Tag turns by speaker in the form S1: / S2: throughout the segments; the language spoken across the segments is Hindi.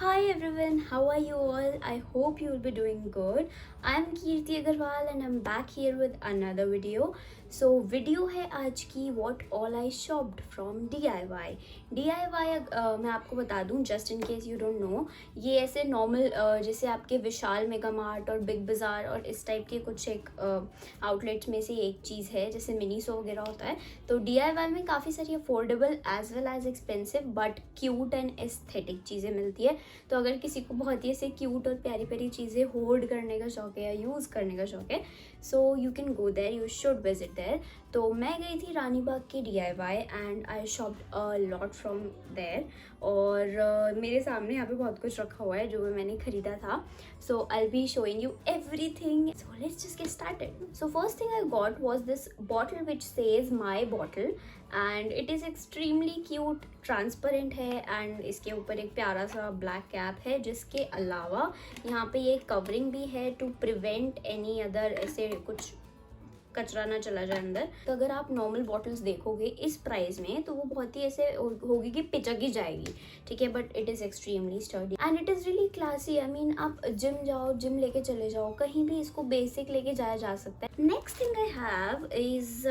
S1: Hi everyone, how are you all? I hope you will be doing good. I'm Kirti Agarwal and I'm back here with another video. So video है आज की What All I Shopped from DIY. DIY मैं आपको बता दूं just in case you don't know, ये ऐसे नॉर्मल जैसे आपके विशाल मेगा मार्ट और बिग बाज़ार और इस टाइप के कुछ एक आउटलेट्स में से एक चीज़ है, जैसे मिनीसो वगैरह होता है. तो DIY में काफ़ी सारी affordable as well as expensive but cute and aesthetic चीज़ें मिलती है. तो अगर किसी को बहुत ही ऐसे क्यूट और प्यारी प्यारी चीज़ें होल्ड करने का शौक है या यूज़ करने का शौक है, so you can go there, you should visit there. तो मैं गई थी रानी बाग के DIY and I shopped a lot from there. और मेरे सामने यहाँ पे बहुत कुछ रखा हुआ है जो मैंने ख़रीदा था. So I be showing you everything. So let's just get started. So first thing I got was this bottle which says my bottle and it is extremely cute, transparent है एंड इसके ऊपर एक प्यारा सा ब्लैक कैप है, जिसके अलावा यहाँ पे ये कवरिंग भी है टू प्रिवेंट एनी अदर ऐसे कुछ कचरा ना चला जाए अंदर. तो अगर आप नॉर्मल बॉटल्स देखोगे इस प्राइस में तो वो बहुत ही ऐसे होगी कि पिचक ही जाएगी, ठीक है, but it is extremely sturdy and it is really classy. I mean आप जिम जाओ, जिम लेके चले जाओ, कहीं भी इसको बेसिक लेके जाया जा सकता है. Next thing I have is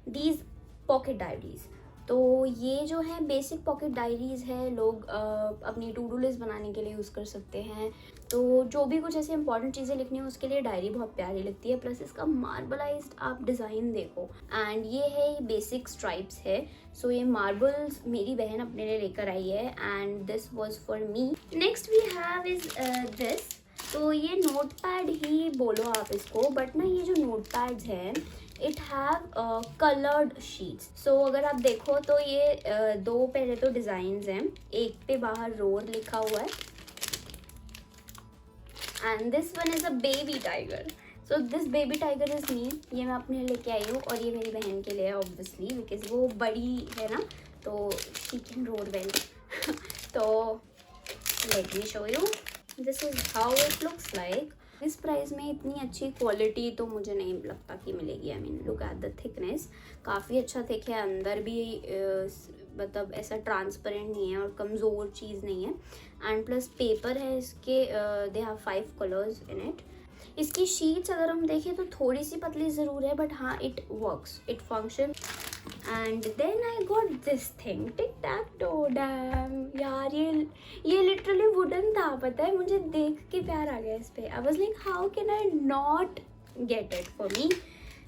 S1: these pocket diaries. तो ये जो है बेसिक पॉकेट डायरीज़ है, लोग अपनी टू डू लिस्ट बनाने के लिए यूज़ कर सकते हैं. तो जो भी कुछ ऐसे इंपॉर्टेंट चीज़ें लिखनी है उसके लिए डायरी बहुत प्यारी लगती है. प्लस इसका मार्बलाइज्ड आप डिज़ाइन देखो एंड ये है बेसिक स्ट्राइप्स है. सो ये मार्बल्स मेरी बहन अपने लिए लेकर आई है and this was for me. Next we have is this. तो ये नोट पैड ही बोलो आप इसको, बट ना ये जो नोट पैड्स हैं इट हैव कलर्ड शीट्स. सो अगर आप देखो तो ये दो पहले तो डिज़ाइंस हैं. एक पे बाहर रोर लिखा हुआ है and this one is a baby tiger. So this baby tiger is me. ये मैं अपने लिए लेके आई हूँ और ये मेरी बहन के लिए है ऑब्वियसली, बिकॉज वो बड़ी है ना, तो शी कैन रोर वेल. तो let me show you. This is how it looks like. इस प्राइस में इतनी अच्छी क्वालिटी तो मुझे नहीं लगता कि मिलेगी. आई mean look at the thickness, काफ़ी अच्छा थिक है. अंदर भी मतलब ऐसा ट्रांसपेरेंट नहीं है और कमज़ोर चीज़ नहीं है. एंड प्लस पेपर है इसके, they have 5 colours in it. इसकी शीट्स अगर हम देखें तो थोड़ी सी पतली ज़रूर है, बट हाँ it works, it function. And then I got this thing, tick tack toe. Damn यार, ये लिटरली वुडन था, पता है, मुझे देख के प्यार आ गया इस पर. आई was like how can I not get it for me.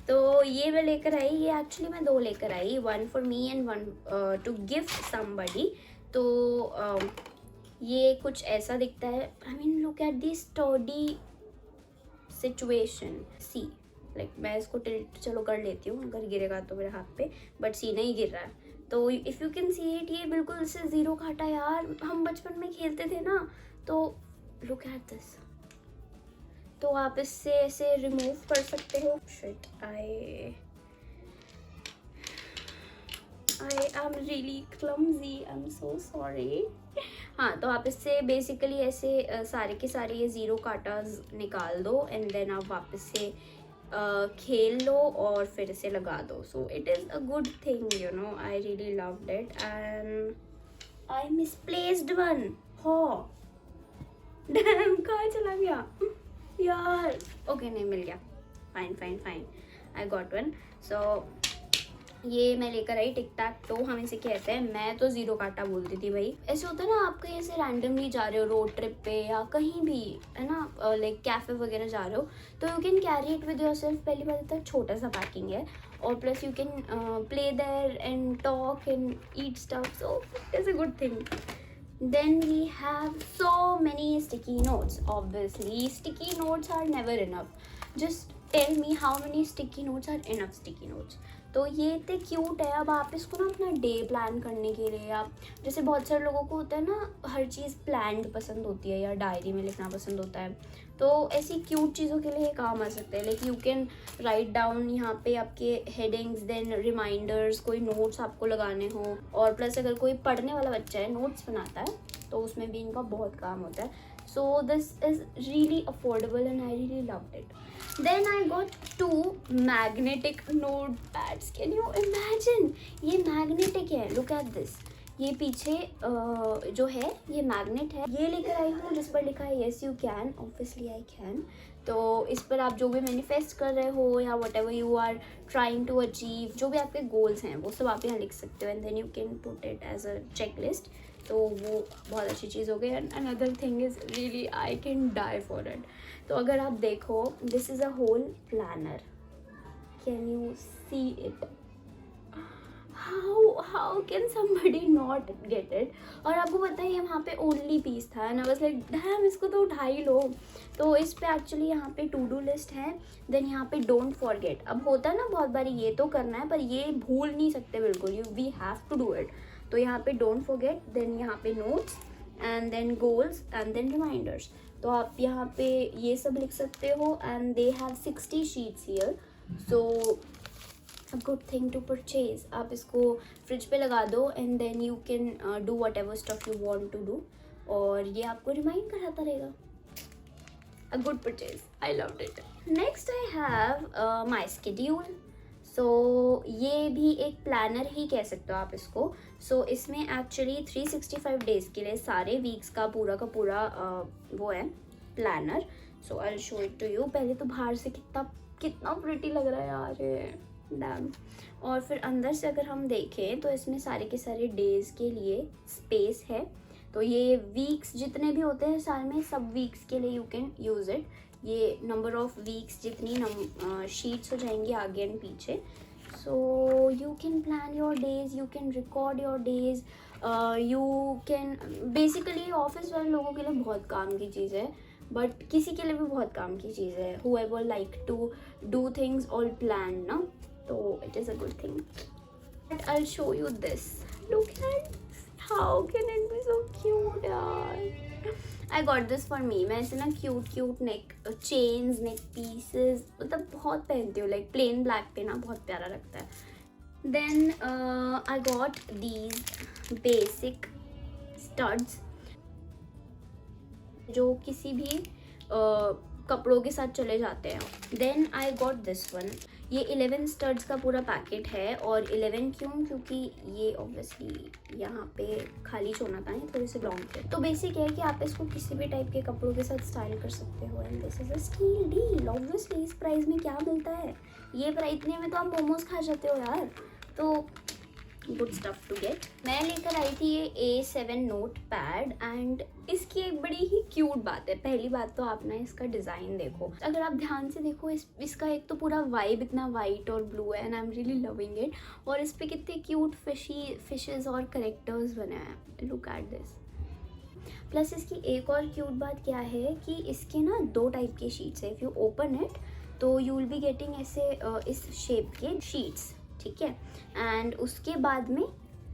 S1: तो ये मैं लेकर आई. ये एक्चुअली मैं 2 लेकर आई, one for me and one to gift somebody. तो ये कुछ ऐसा दिखता है. I mean look at this sturdy situation. See like मैं इसको टिल्ट चलो कर लेती हूँ, अगर गिरेगा तो मेरे हाथ पे, बट सी नहीं गिर रहा है. तो if you can see it, ये बिल्कुल से ज़ीरो काटा यार. हम बचपन में खेलते थे ना, तो लुक एट दिस. तो आप इससे ऐसे रिमूव कर सकते हो. Shit, I am really clumsy, I am so sorry. हाँ, तो आप इससे बेसिकली ऐसे सारे के सारे ये ज़ीरो काटास निकाल दो एंड देन आप वापस से खेल लो और फिर इसे लगा दो. So it is a good thing, you know. I really loved it and I misplaced one. Oh damn, कहाँ चला गया यार. ओके, नहीं मिल गया. Fine fine fine, I got one. So ये मैं लेकर आई, टिक टैक टो हम इसे कहते हैं. मैं तो ज़ीरो काटा बोलती थी भाई. ऐसे होता है ना, आप कहीं ऐसे रैंडमली जा रहे हो रोड ट्रिप पे या कहीं भी, है ना, लाइक कैफ़े वगैरह जा रहे हो, तो you can carry it with yourself. पहली बात इतना छोटा सा पैकिंग है और plus you can play there and talk and eat stuff. So it is a good thing. Then we have so many sticky notes. Obviously, sticky notes are never enough. Just tell me how many sticky notes are enough sticky notes. तो ये इतने क्यूट है. अब आप इसको ना अपना डे प्लान करने के लिए, आप जैसे बहुत सारे लोगों को होता है ना, हर चीज़ प्लान्ड पसंद होती है या डायरी में लिखना पसंद होता है, तो ऐसी क्यूट चीज़ों के लिए काम आ सकता है. Like you can write down यहाँ पे आपके हेडिंग्स, देन रिमाइंडर्स, कोई नोट्स आपको लगाने हो. और प्लस अगर कोई पढ़ने वाला बच्चा है, नोट्स बनाता है, तो उसमें भी इनका बहुत काम होता है. So this is really affordable and I really loved it. Then I got 2 magnetic notepads. Can you imagine? ये magnetic है. Look at this. ये पीछे जो है ये मैग्नेट है, ये लेकर आई हूँ जिस पर लिखा है yes you can, obviously I can. तो इस पर आप जो भी मैनिफेस्ट कर रहे हो या whatever you are trying to achieve, जो भी आपके गोल्स हैं वो सब आप यहाँ लिख सकते हो, and then you can put it as a checklist. तो वो बहुत अच्छी चीज़ हो गई। And another thing is really I can die for it. तो अगर आप देखो, this is a whole planner, can you see it? How can somebody not get it? और आपको पता है वहाँ पे ओनली पीस था, and I was like damn, इसको तो उठा ही लो। तो इस पे एक्चुअली यहाँ पे टू डू लिस्ट है, देन यहाँ पे डोंट फॉरगेट। अब होता है ना बहुत बारी ये तो करना है पर ये भूल नहीं सकते बिल्कुल, you we have to do it. तो यहाँ पे डोंट फॉरगेट, देन यहाँ पे notes, and then goals, and then reminders. तो आप यहाँ पे ये सब लिख सकते हो, and they have 60 sheets here, so a good thing to purchase. आप इसको फ्रिज पे लगा दो, and then you can do whatever stuff you want to do, और ये आपको रिमाइंड कराता रहेगा। अ good purchase, I loved it. Next I have my schedule. So ये भी एक प्लानर ही कह सकते हो आप इसको। सो इसमें एक्चुअली 365 डेज़ के लिए सारे वीक्स का पूरा वो है planner. So I will show it to you. पहले तो बाहर से कितना प्रिटी लग रहा है यार, डैम। और फिर अंदर से अगर हम देखें तो इसमें सारे के सारे डेज़ के लिए स्पेस है। तो ये वीक्स जितने भी होते हैं साल में, सब वीक्स के लिए यू कैन यूज़ इट। ये नंबर ऑफ वीक्स जितनी शीट्स हो जाएंगी आगे एंड पीछे। सो you can plan your days, you can record your days, you can basically office वाले लोगों के लिए बहुत काम की चीज़ है, बट किसी के लिए भी बहुत काम की चीज़ है, whoever like to do things all planned, ना, तो it is a good thing. But I'll show you this. Look at how can it be so cute यार. I got this for me. मैं ऐसे ना क्यूट नेक चेन्स, नेक पीसेस मतलब बहुत पहनती हूँ, लाइक प्लेन ब्लैक पे ना बहुत प्यारा लगता है। Then I got these basic studs जो किसी भी कपड़ों के साथ चले जाते हैं। Then I got this one. ये 11 स्टड्स का पूरा पैकेट है, और 11 क्यों, क्योंकि ये ऑब्वियसली यहाँ पे खाली होना था, थोड़े से लॉन्ग थे। तो बेसिक है कि आप इसको किसी भी टाइप के कपड़ों के साथ स्टाइल कर सकते हो, and this is a steal deal. Obviously इस प्राइस में क्या मिलता है, ये प्राइस इतने में तो आप मोमोज खा जाते हो यार। तो गुड स्टफ टू गेट। मैं लेकर आई थी ये A7 नोट पैड, एंड इसकी एक बड़ी ही क्यूट बात है। पहली बात तो आप ना इसका डिज़ाइन देखो, अगर आप ध्यान से देखो इसका एक तो पूरा वाइब इतना वाइट और ब्लू है, and I am really loving it. और इस पर कितने क्यूट फिशेस और करेक्टर्स बने हैं, लुक एट दिस। प्लस इसकी एक और क्यूट बात क्या है कि इसके ना 2 टाइप के शीट्स है। इफ़ यू ओपन इट तो यू विल बी गेटिंग ऐसे इस शेप के शीट्स, ठीक है। एंड उसके बाद में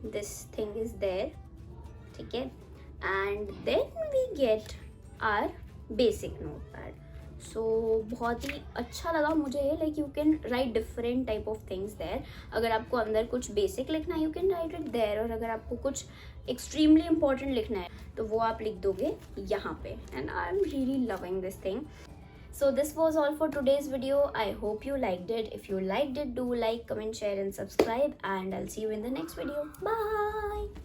S1: दिस थिंग इज देयर, ठीक है। And then we get our basic notepad. सो बहुत ही अच्छा लगा मुझे ये, like you can write different type of things there. अगर आपको अंदर कुछ बेसिक लिखना है you can write it there, और अगर आपको कुछ एक्सट्रीमली इंपॉर्टेंट लिखना है तो वो आप लिख दोगे यहाँ पे। And I am really loving this thing. So this was all for today's video. I hope you liked it. If you liked it, do like, comment, share and subscribe, and I'll see you in the next video. Bye.